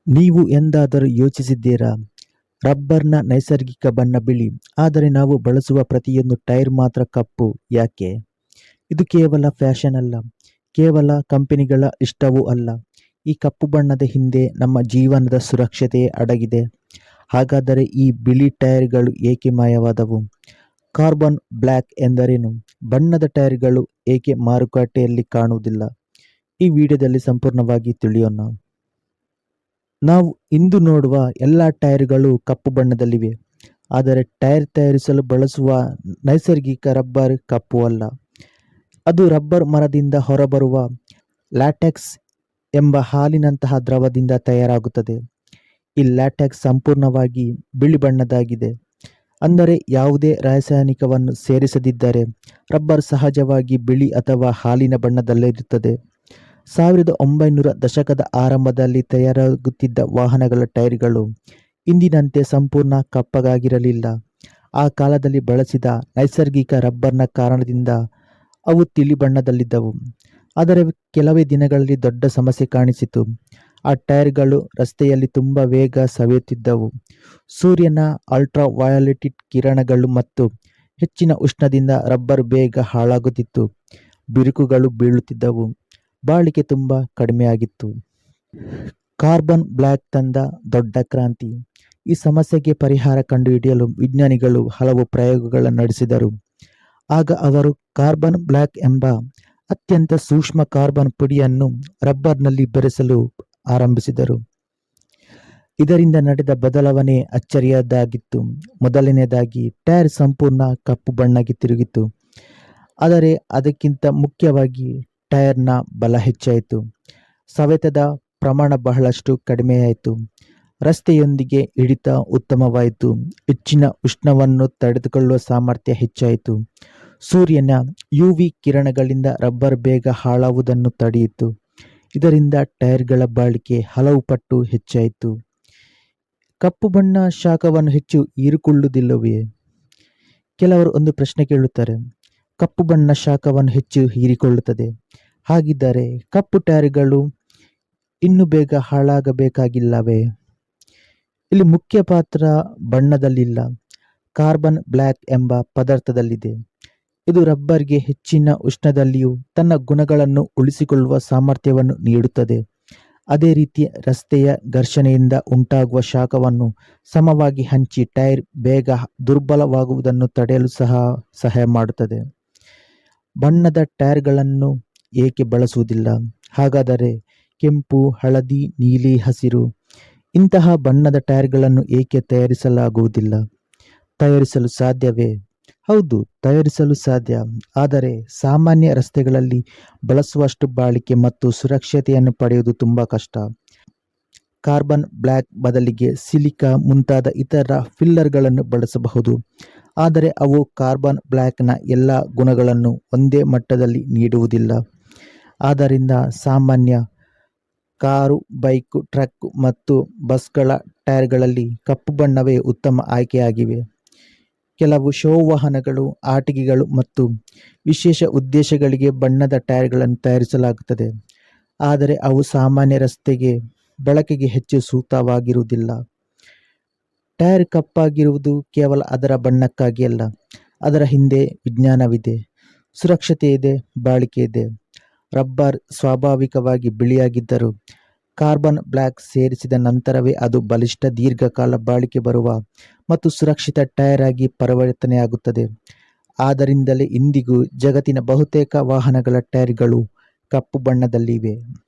ನೀವು ಎಂದಾದರೂ ಯೋಚಿಸಿದ್ದೀರಾ? ರಬ್ಬರ್‌ನ ನೈಸರ್ಗಿಕ ಬಣ್ಣ ಬಿಳಿ, ಆದರೆ ನಾವು ಬಳಸುವ ಪ್ರತಿಯೊಂದು ಟೈರ್ ಮಾತ್ರ ಕಪ್ಪು ಯಾಕೆ? ಇದು ಕೇವಲ ಫ್ಯಾಷನ್ ಅಲ್ಲ, ಕೇವಲ ಕಂಪನಿಗಳ ಇಷ್ಟವೂ ಅಲ್ಲ. ಈ ಕಪ್ಪು ಬಣ್ಣದ ಹಿಂದೆ ನಮ್ಮ ಜೀವನದ ಸುರಕ್ಷತೆ ಅಡಗಿದೆ. ಹಾಗಾದರೆ ಈ ಬಿಳಿ ಟೈರ್‌ಗಳು ಏಕೆ ಮಾಯವಾದವು? ಕಾರ್ಬನ್ ಬ್ಲ್ಯಾಕ್ ಎಂದರೇನು? ಬಣ್ಣದ ಟೈರ್‌ಗಳು ಏಕೆ ಮಾರುಕಟ್ಟೆಯಲ್ಲಿ ಕಾಣುವುದಿಲ್ಲ? ಈ ವಿಡಿಯೋದಲ್ಲಿ ಸಂಪೂರ್ಣವಾಗಿ ತಿಳಿಯೋಣ. ನಾವು ಇಂದು ನೋಡುವ ಎಲ್ಲ ಟೈರ್‌ಗಳು ಕಪ್ಪು ಬಣ್ಣದಲ್ಲಿವೆ, ಆದರೆ ಟೈರ್ ತಯಾರಿಸಲು ಬಳಸುವ ನೈಸರ್ಗಿಕ ರಬ್ಬರ್ ಕಪ್ಪು ಅಲ್ಲ. ಅದು ರಬ್ಬರ್ ಮರದಿಂದ ಹೊರಬರುವ ಲ್ಯಾಟೆಕ್ಸ್ ಎಂಬ ಹಾಲಿನಂತಹ ದ್ರವದಿಂದ ತಯಾರಾಗುತ್ತದೆ. ಈ ಲ್ಯಾಟೆಕ್ಸ್ ಸಂಪೂರ್ಣವಾಗಿ ಬಿಳಿ ಬಣ್ಣದ್ದಾಗಿದೆ. ಅಂದರೆ ಯಾವುದೇ ರಾಸಾಯನಿಕವನ್ನು ಸೇರಿಸದಿದ್ದರೆ ರಬ್ಬರ್ ಸಹಜವಾಗಿ ಬಿಳಿ ಅಥವಾ ಹಾಲಿನ ಬಣ್ಣದಲ್ಲಿರುತ್ತದೆ. 1900 ದಶಕದ ಆರಂಭದಲ್ಲಿ ತಯಾರಾಗುತ್ತಿದ್ದ ವಾಹನಗಳ ಟೈರ್‌ಗಳು ಇಂದಿನಂತೆ ಸಂಪೂರ್ಣ ಕಪ್ಪಗಾಗಿರಲಿಲ್ಲ. ಆ ಕಾಲದಲ್ಲಿ ಬಳಸಿದ ನೈಸರ್ಗಿಕ ರಬ್ಬರ್‌ನ ಕಾರಣದಿಂದ ಅವು ತಿಳಿ ಬಣ್ಣದಲ್ಲಿದ್ದವು. ಆದರೆ ಕೆಲವೇ ದಿನಗಳಲ್ಲಿ ದೊಡ್ಡ ಸಮಸ್ಯೆ ಕಾಣಿಸಿತು. ಆ ಟೈರ್‌ಗಳು ರಸ್ತೆಯಲ್ಲಿ ತುಂಬಾ ವೇಗ ಸವೆಯುತ್ತಿದ್ದವು. ಸೂರ್ಯನ ಅಲ್ಟ್ರಾವಯೊಲೆಟ್ ಕಿರಣಗಳು ಮತ್ತು ಹೆಚ್ಚಿನ ಉಷ್ಣದಿಂದ ರಬ್ಬರ್ ಬೇಗ ಹಾಳಾಗುತ್ತಿತ್ತು. ಬಿರುಕುಗಳು ಬೀಳುತ್ತಿದ್ದವು. ಬಾಳಿಕೆ ತುಂಬಾ ಕಡಿಮೆಯಾಗಿತ್ತು. ಕಾರ್ಬನ್ ಬ್ಲ್ಯಾಕ್ ತಂದ ದೊಡ್ಡ ಕ್ರಾಂತಿ. ಈ ಸಮಸ್ಯೆಗೆ ಪರಿಹಾರ ಕಂಡುಹಿಡಿಯಲು ವಿಜ್ಞಾನಿಗಳು ಹಲವು ಪ್ರಯೋಗಗಳನ್ನು ನಡೆಸಿದರು. ಆಗ ಅವರು ಕಾರ್ಬನ್ ಬ್ಲ್ಯಾಕ್ ಎಂಬ ಅತ್ಯಂತ ಸೂಕ್ಷ್ಮ ಕಾರ್ಬನ್ ಪುಡಿಯನ್ನು ರಬ್ಬರ್‌ನಲ್ಲಿ ಬೆರೆಸಲು ಆರಂಭಿಸಿದರು. ಇದರಿಂದ ನಡೆದ ಬದಲಾವಣೆ ಅಚ್ಚರಿಯಾದಾಗಿತ್ತು. ಮೊದಲನೆಯದಾಗಿ ಟೈರ್ ಸಂಪೂರ್ಣ ಕಪ್ಪು ಬಣ್ಣಕ್ಕೆ ತಿರುಗಿತು. ಆದರೆ ಅದಕ್ಕಿಂತ ಮುಖ್ಯವಾಗಿ ಟೈರ್‌ನ ಬಲ ಹೆಚ್ಚಾಯಿತು. ಸವೆತದ ಪ್ರಮಾಣ ಬಹಳಷ್ಟು ಕಡಿಮೆಯಾಯಿತು. ರಸ್ತೆಯೊಂದಿಗೆ ಹಿಡಿತ ಉತ್ತಮವಾಯಿತು. ಹೆಚ್ಚಿನ ಉಷ್ಣವನ್ನು ತಡೆದುಕೊಳ್ಳುವ ಸಾಮರ್ಥ್ಯ ಹೆಚ್ಚಾಯಿತು. ಸೂರ್ಯನ ಯುವಿ ಕಿರಣಗಳಿಂದ ರಬ್ಬರ್ ಬೇಗ ಹಾಳಾಗುವುದನ್ನು ತಡೆಯಿತು. ಇದರಿಂದ ಟೈರ್‌ಗಳ ಬಾಳಿಕೆ ಹಲವು ಪಟ್ಟು ಹೆಚ್ಚಾಯಿತು. ಕಪ್ಪು ಬಣ್ಣ ಶಾಖವನ್ನು ಹೆಚ್ಚು ಹೀರಿಕೊಳ್ಳುವುದಿಲ್ಲವೇ? ಕೆಲವರು ಒಂದು ಪ್ರಶ್ನೆ ಕೇಳುತ್ತಾರೆ. ಕಪ್ಪು ಬಣ್ಣ ಶಾಖವನ್ನು ಹೆಚ್ಚು ಹೀರಿಕೊಳ್ಳುತ್ತದೆ. ಹಾಗಿದ್ದರೆ ಕಪ್ಪು ಟೈರ್‌ಗಳು ಇನ್ನೂ ಬೇಗ ಹಾಳಾಗಬೇಕಾಗಿಲ್ಲವೇ? ಇಲ್ಲಿ ಮುಖ್ಯ ಪಾತ್ರ ಬಣ್ಣದಲ್ಲಿಲ್ಲ, ಕಾರ್ಬನ್ ಬ್ಲ್ಯಾಕ್ ಎಂಬ ಪದಾರ್ಥದಲ್ಲಿದೆ. ಇದು ರಬ್ಬರ್‌ಗೆ ಹೆಚ್ಚಿನ ಉಷ್ಣದಲ್ಲಿಯೂ ತನ್ನ ಗುಣಗಳನ್ನು ಉಳಿಸಿಕೊಳ್ಳುವ ಸಾಮರ್ಥ್ಯವನ್ನು ನೀಡುತ್ತದೆ. ಅದೇ ರೀತಿ ರಸ್ತೆಯ ಘರ್ಷಣೆಯಿಂದ ಉಂಟಾಗುವ ಶಾಖವನ್ನು ಸಮವಾಗಿ ಹಂಚಿ ಟೈರ್ ಬೇಗ ದುರ್ಬಲವಾಗುವುದನ್ನು ತಡೆಯಲು ಸಹಾಯ ಮಾಡುತ್ತದೆ. ಬಣ್ಣದ ಟೈರ್‌ಗಳನ್ನು ಏಕೆ ಬಳಸುವುದಿಲ್ಲ? ಹಾಗಾದರೆ ಕೆಂಪು, ಹಳದಿ, ನೀಲಿ, ಹಸಿರು ಇಂತಹ ಬಣ್ಣದ ಟೈರ್‌ಗಳನ್ನು ಏಕೆ ತಯಾರಿಸಲಾಗುವುದಿಲ್ಲ? ತಯಾರಿಸಲು ಸಾಧ್ಯವೇ? ಹೌದು, ತಯಾರಿಸಲು ಸಾಧ್ಯ. ಆದರೆ ಸಾಮಾನ್ಯ ರಸ್ತೆಗಳಲ್ಲಿ ಬಳಸುವಷ್ಟು ಬಾಳಿಕೆ ಮತ್ತು ಸುರಕ್ಷತೆಯನ್ನು ಪಡೆಯುವುದು ತುಂಬಾ ಕಷ್ಟ. ಕಾರ್ಬನ್ ಬ್ಲ್ಯಾಕ್ ಬದಲಿಗೆ ಸಿಲಿಕಾ ಮುಂತಾದ ಇತರ ಫಿಲ್ಲರ್‌ಗಳನ್ನು ಬಳಸಬಹುದು. ಆದರೆ ಅವು ಕಾರ್ಬನ್ ಬ್ಲ್ಯಾಕ್‌ನ ಎಲ್ಲ ಗುಣಗಳನ್ನು ಒಂದೇ ಮಟ್ಟದಲ್ಲಿ ನೀಡುವುದಿಲ್ಲ. ಆದ್ದರಿಂದ ಸಾಮಾನ್ಯ ಕಾರು, ಬೈಕು, ಟ್ರಕ್ ಮತ್ತು ಬಸ್‌ಗಳ ಟೈರ್‌ಗಳಲ್ಲಿ ಕಪ್ಪು ಬಣ್ಣವೇ ಉತ್ತಮ ಆಯ್ಕೆಯಾಗಿವೆ. ಕೆಲವು ಶೋ ವಾಹನಗಳು, ಆಟಿಕೆಗಳು ಮತ್ತು ವಿಶೇಷ ಉದ್ದೇಶಗಳಿಗೆ ಬಣ್ಣದ ಟೈರ್‌ಗಳನ್ನು ತಯಾರಿಸಲಾಗುತ್ತದೆ. ಆದರೆ ಅವು ಸಾಮಾನ್ಯ ರಸ್ತೆಗೆ ಬಳಕೆಗೆ ಹೆಚ್ಚು ಸೂಕ್ತವಾಗಿರುವುದಿಲ್ಲ. ಟೈರ್ ಕಪ್ಪಾಗಿರುವುದು ಕೇವಲ ಅದರ ಬಣ್ಣಕ್ಕಾಗಿ ಅಲ್ಲ, ಅದರ ಹಿಂದೆ ವಿಜ್ಞಾನವಿದೆ, ಸುರಕ್ಷತೆ ಇದೆ, ಬಾಳಿಕೆ ಇದೆ. ರಬ್ಬರ್ ಸ್ವಾಭಾವಿಕವಾಗಿ ಬಿಳಿಯಾಗಿದ್ದರೂ ಕಾರ್ಬನ್ ಬ್ಲ್ಯಾಕ್ ಸೇರಿಸಿದ ನಂತರವೇ ಅದು ಬಲಿಷ್ಠ, ದೀರ್ಘಕಾಲ ಬಾಳಿಕೆ ಬರುವ ಮತ್ತು ಸುರಕ್ಷಿತ ಟೈರ್ ಆಗಿ ಪರಿವರ್ತನೆಯಾಗುತ್ತದೆ. ಆದ್ದರಿಂದಲೇ ಇಂದಿಗೂ ಜಗತ್ತಿನ ಬಹುತೇಕ ವಾಹನಗಳ ಟೈರ್‌ಗಳು ಕಪ್ಪು ಬಣ್ಣದಲ್ಲಿವೆ.